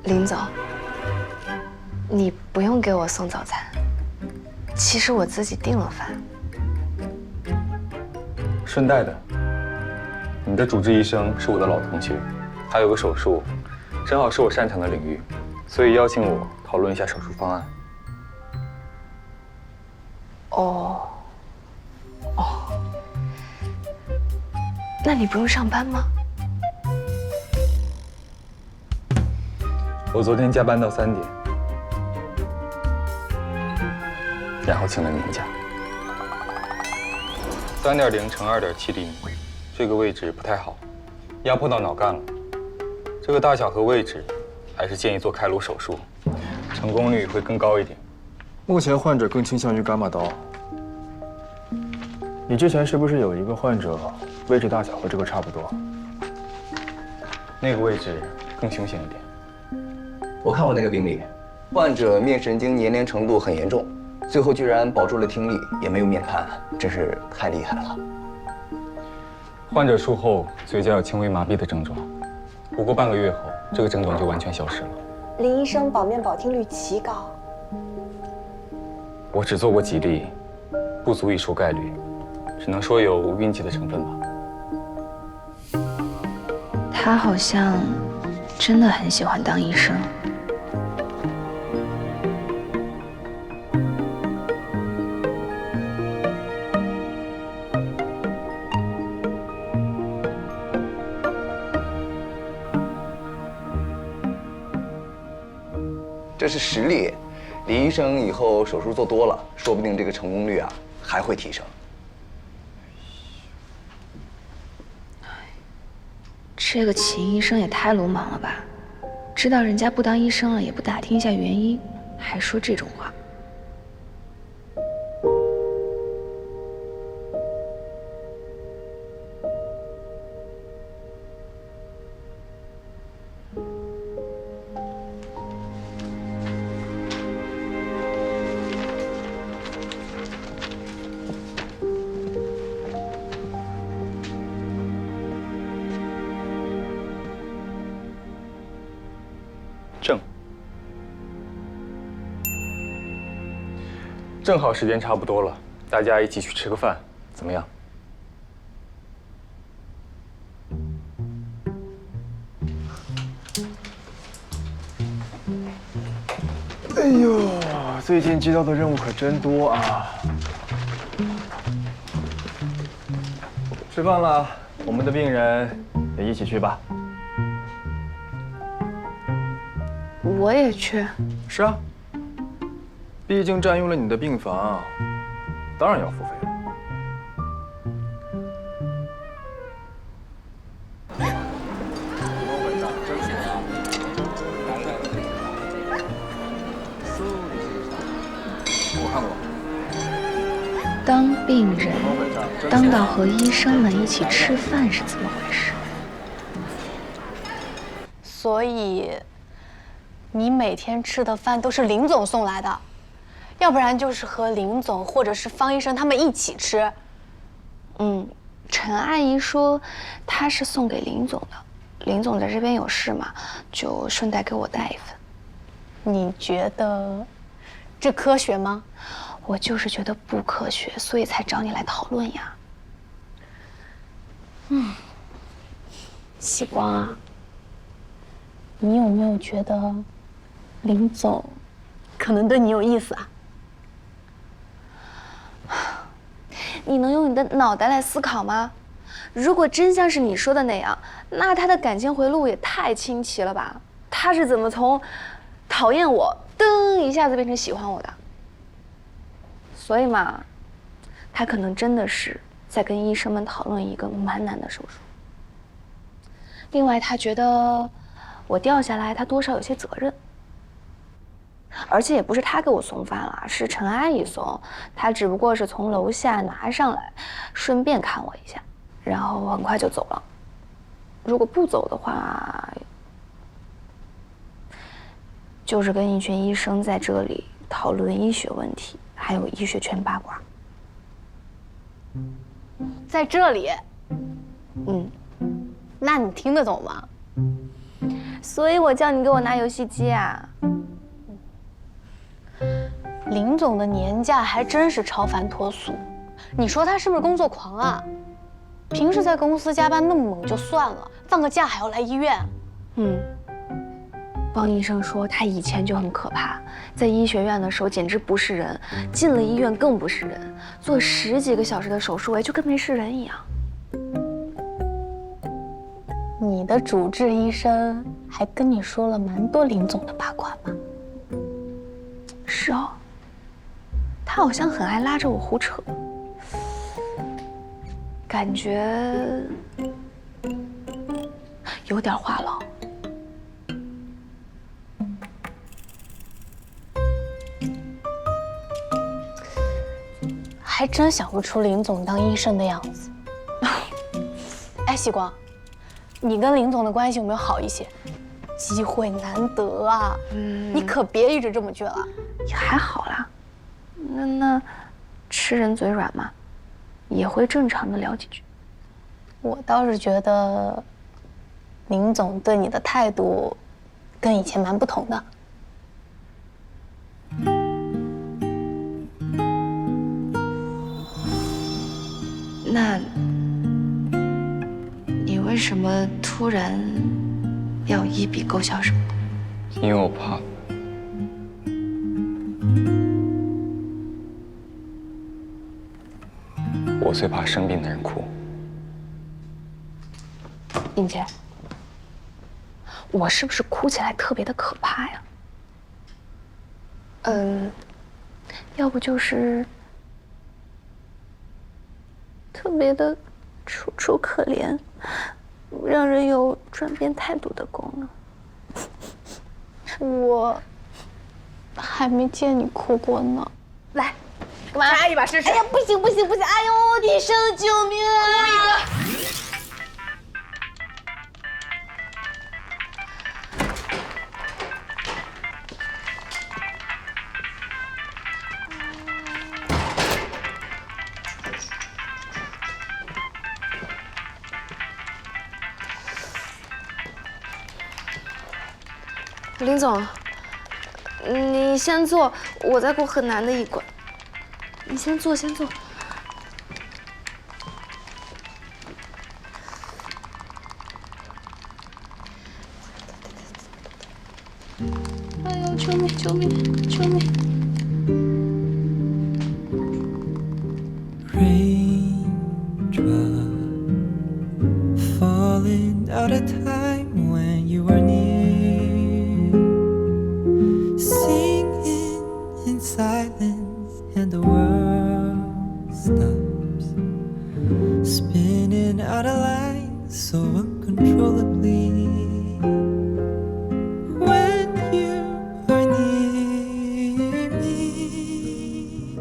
林总，你不用给我送早餐，其实我自己订了饭。顺带的，你的主治医生是我的老同学，他有个手术，正好是我擅长的领域，所以邀请我讨论一下手术方案。哦，那你不用上班吗？我昨天加班到3点，然后请了年假。3.0乘2.7厘米，这个位置不太好，压迫到脑干了。这个大小和位置，还是建议做开颅手术，成功率会更高一点。目前患者更倾向于伽马刀。你之前是不是有一个患者，位置大小和这个差不多？那个位置更凶险一点。我看过那个病例，患者面神经粘连程度很严重，最后居然保住了听力，也没有面瘫，真是太厉害了。患者术后嘴角有轻微麻痹的症状，不过半个月后，这个症状就完全消失了。林医生保面保听率极高。我只做过几例，不足以说概率，只能说有运气的成分吧。他好像真的很喜欢当医生。这是实例，李医生以后手术做多了，说不定这个成功率啊还会提升。这个秦医生也太鲁莽了吧！知道人家不当医生了，也不打听一下原因，还说这种话。正好时间差不多了，大家一起去吃个饭，怎么样？哎呦，最近接到的任务可真多啊！吃饭了，我们的病人也一起去吧。我也去。是啊。毕竟占用了你的病房，当然要付费了。我看过。当病人当到和医生们一起吃饭是怎么回事？所以，你每天吃的饭都是林总送来的。要不然就是和林总或者是方医生他们一起吃。陈阿姨说她是送给林总的，林总在这边有事嘛，就顺带给我带一份。你觉得这科学吗？我就是觉得不科学，所以才找你来讨论呀。喜光啊，你有没有觉得林总可能对你有意思啊？你能用你的脑袋来思考吗？如果真像是你说的那样，那他的感情回路也太清奇了吧？他是怎么从讨厌我，噔一下子变成喜欢我的？所以嘛，他可能真的是在跟医生们讨论一个蛮难的手术。另外，他觉得我掉下来，他多少有些责任。而且也不是他给我送饭了，是陈阿姨送，他只不过是从楼下拿上来，顺便看我一下，然后很快就走了。如果不走的话，就是跟一群医生在这里讨论医学问题，还有医学圈八卦。在这里，那你听得懂吗？所以我叫你给我拿游戏机啊。林总的年假还真是超凡脱俗，你说他是不是工作狂啊？平时在公司加班那么猛就算了，放个假还要来医院。汪医生说他以前就很可怕，在医学院的时候简直不是人，进了医院更不是人，做10几个小时的手术，就跟没事人一样。你的主治医生还跟你说了蛮多林总的八卦吗？是哦，他好像很爱拉着我胡扯，感觉有点话痨。还真想不出林总当医生的样子。哎，喜光，你跟林总的关系有没有好一些？机会难得啊，你可别一直这么倔了。也还好啦，那吃人嘴软嘛，也会正常的聊几句。我倒是觉得林总对你的态度跟以前蛮不同的。那你为什么突然要一笔勾销什么的？因为我怕。我最怕生病的人哭。英姐，我是不是哭起来特别的可怕呀？要不就是特别的楚楚可怜，让人有转变态度的功能。我还没见你哭过呢。来，干嘛？插一把试试。哎呀，不行不行不行！哎呦，医生救命啊！哭一个。林总，你先坐，我在过很难的一关。你先坐，先坐。哎呦，救命！救命！救命！ Falling out of time when you are near, singing in silence and the world stops, spinning out of line so uncontrollably. When you are near me,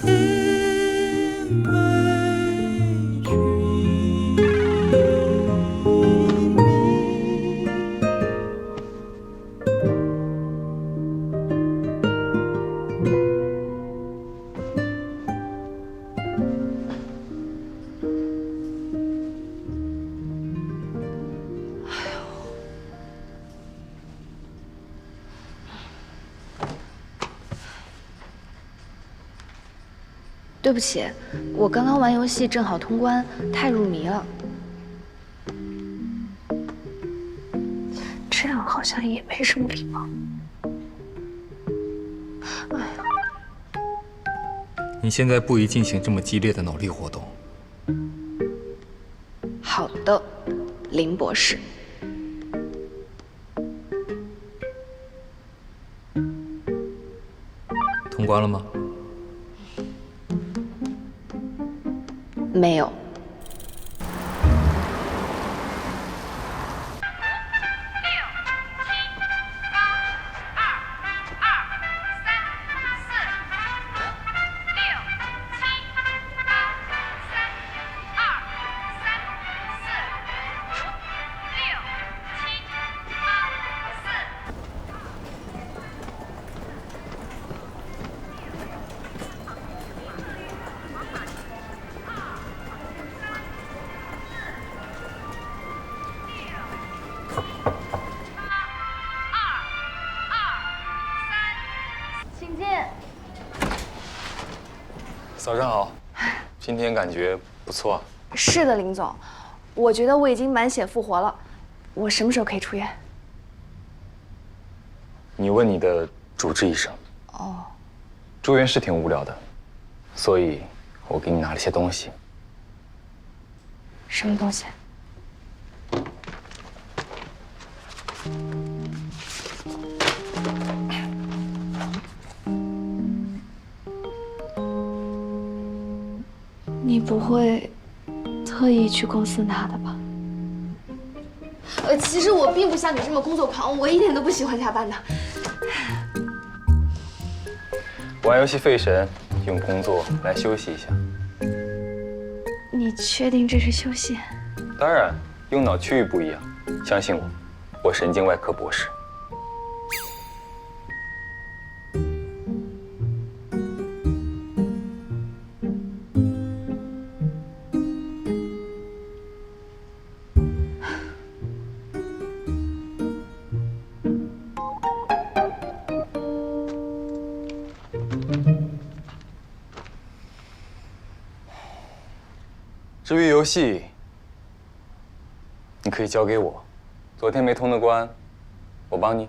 in my dreams. 对不起，我刚刚玩游戏正好通关，太入迷了。这样好像也没什么礼貌。哎呀，你现在不宜进行这么激烈的脑力活动。好的，林博士。通关了吗？没有。请进。早上好，今天感觉不错啊。是的，林总，我觉得我已经满血复活了。我什么时候可以出院？你问你的主治医生。哦，住院是挺无聊的，所以我给你拿了些东西。什么东西？你不会特意去公司拿的吧？其实我并不像你这么工作狂，我一点都不喜欢加班的。玩游戏费神，用工作来休息一下。你确定这是休息？当然，用脑区域不一样，相信我，我神经外科博士。至于游戏，你可以交给我。昨天没通的关，我帮你。